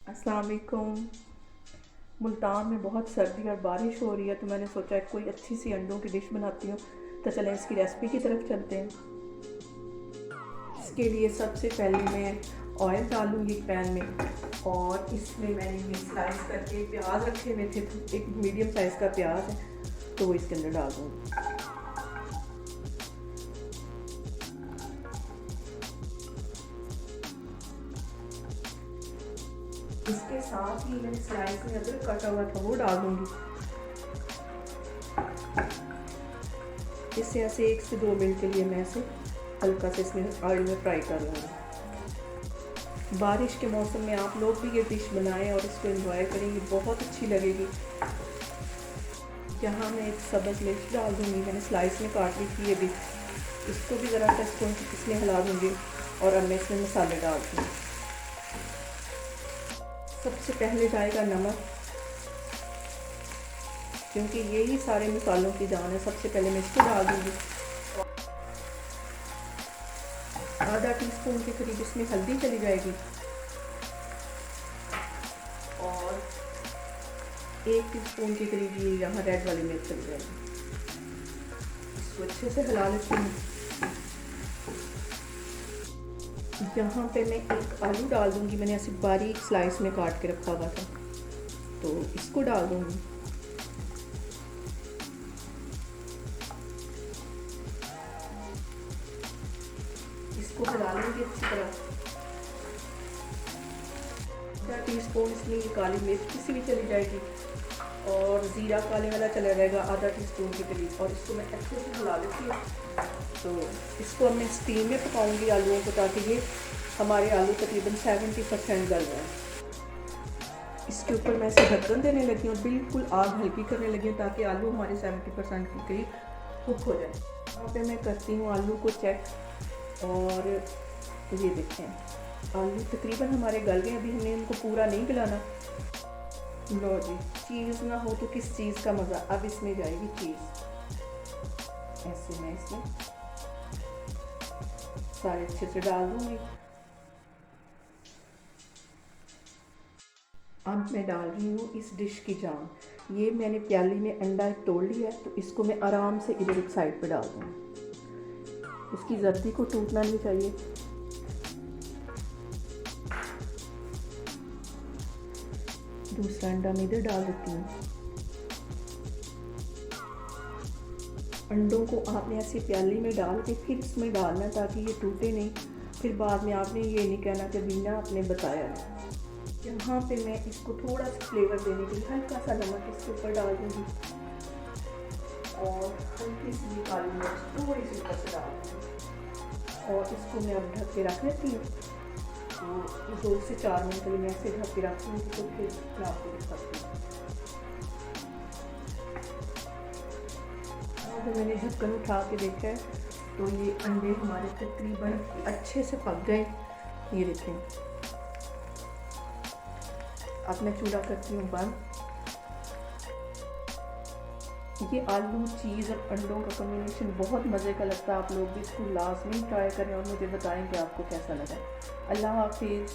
अस्सलाम वालेकुम। मुल्तान में बहुत सर्दी और बारिश हो रही है, तो मैंने सोचा कोई अच्छी सी अंडों की डिश बनाती हूँ। तो चलें इसकी रेसिपी की तरफ चलते हैं। इसके लिए सबसे पहले मैं ऑयल डालूँगी पैन में, और इसमें मैंने ये स्लाइस करके प्याज रखे हुए थे, एक मीडियम साइज़ का प्याज है, तो वो इसके अंदर डाल दूँगी। इसके साथ ही मैंने स्लाइस में अदरक काटा हुआ था वो डाल दूँगी। इससे ऐसे 1 से 2 मिनट के लिए मैं इसे हल्का से इसमें ऑयल में फ्राई कर लूँगी। बारिश के मौसम में आप लोग भी ये डिश बनाएं और इसको एंजॉय करेंगे, बहुत अच्छी लगेगी। यहाँ मैं एक सब्ज़ मिर्च डाल दूँगी, मैंने स्लाइस में काट ली थी ये भी। इसको भी ज़रा टेस्ट इसमें हिला दूँगी, और अब मैं इसमें मसाले डाल दूँगी। सबसे पहले जाएगा नमक, क्योंकि यही सारे मसालों की जान है। सबसे पहले मैं इसको डाल दूँगी। आधा टीस्पून के करीब इसमें हल्दी चली जाएगी, और 1 टीस्पून के करीब ये यहाँ रेड वाली मिर्च चली जाएगी। इसको अच्छे से हिला लेती हूँ। यहाँ पे मैं एक आलू डाल दूँगी, मैंने ऐसे बारीक स्लाइस में काट के रखा हुआ था, तो इसको डाल दूँगी। इसको हिला लेंगे अच्छी तरह। आधा टीस्पून इसमें ये काली मिर्च किसी भी चली जाएगी, और ज़ीरा काले वाला चला जाएगा आधा टीस्पून के करीब, और इसको मैं अच्छे से हिला लेती हूँ। तो इसको अब मैं स्टीम में पकाऊंगी आलूओं को, ताकि ये हमारे आलू तकरीबन 70% गल जाए। इसके ऊपर मैं इसे ढक्कन देने लगी हूँ, बिल्कुल आग हल्की करने लगी हूँ, ताकि आलू हमारे 70% के करीब कुक हो जाए। यहाँ पे मैं करती हूँ आलू को चेक, और ये देखें आलू तकरीबन हमारे गल गए। अभी हमने इनको पूरा नहीं गलाना। लो जी, चीज़ ना हो तो किस चीज़ का मज़ा। अब इसमें जाएगी चीज़। ऐसे मैं इसमें सारे अच्छे से डाल दूँगी। अब मैं डाल रही हूँ इस डिश की जान। ये मैंने प्याली में अंडा एक तोड़ लिया है, तो इसको मैं आराम से इधर एक साइड पे डाल दूँगी। इसकी जर्दी को टूटना नहीं चाहिए। दूसरा अंडा मैं इधर डाल देती हूँ। अंडों को आपने ऐसे प्याली में डाल के फिर इसमें डालना, ताकि ये टूटे नहीं। फिर बाद में आपने ये नहीं कहना कि बीना आपने बताया नहीं। यहाँ पे मैं इसको थोड़ा सा फ्लेवर देने के लिए हल्का सा नमक इसके ऊपर डाल दूँगी, और हल्की सी काली मिर्च थोड़ी सी ऊपर से डाल दूँगी, और इसको मैं अब ढक के रख लेती हूँ। तो 2 से 4 मिनट के लिए मैं ऐसे ढक के रखती हूँ, तो फिर मैं आपको दिखाती हूँ। अगर मैंने ढक्कन उठा के देखा है, तो ये अंडे हमारे तकरीबन अच्छे से पक गए। ये देखें। अब मैं चूल्हा करती हूँ बंद। ये आलू, चीज़ और अंडों का कॉम्बिनेशन बहुत मज़े का लगता है। आप लोग भी इसको लाजमी ट्राई करें और मुझे बताएं कि आपको कैसा लगा। अल्लाह हाफिज़।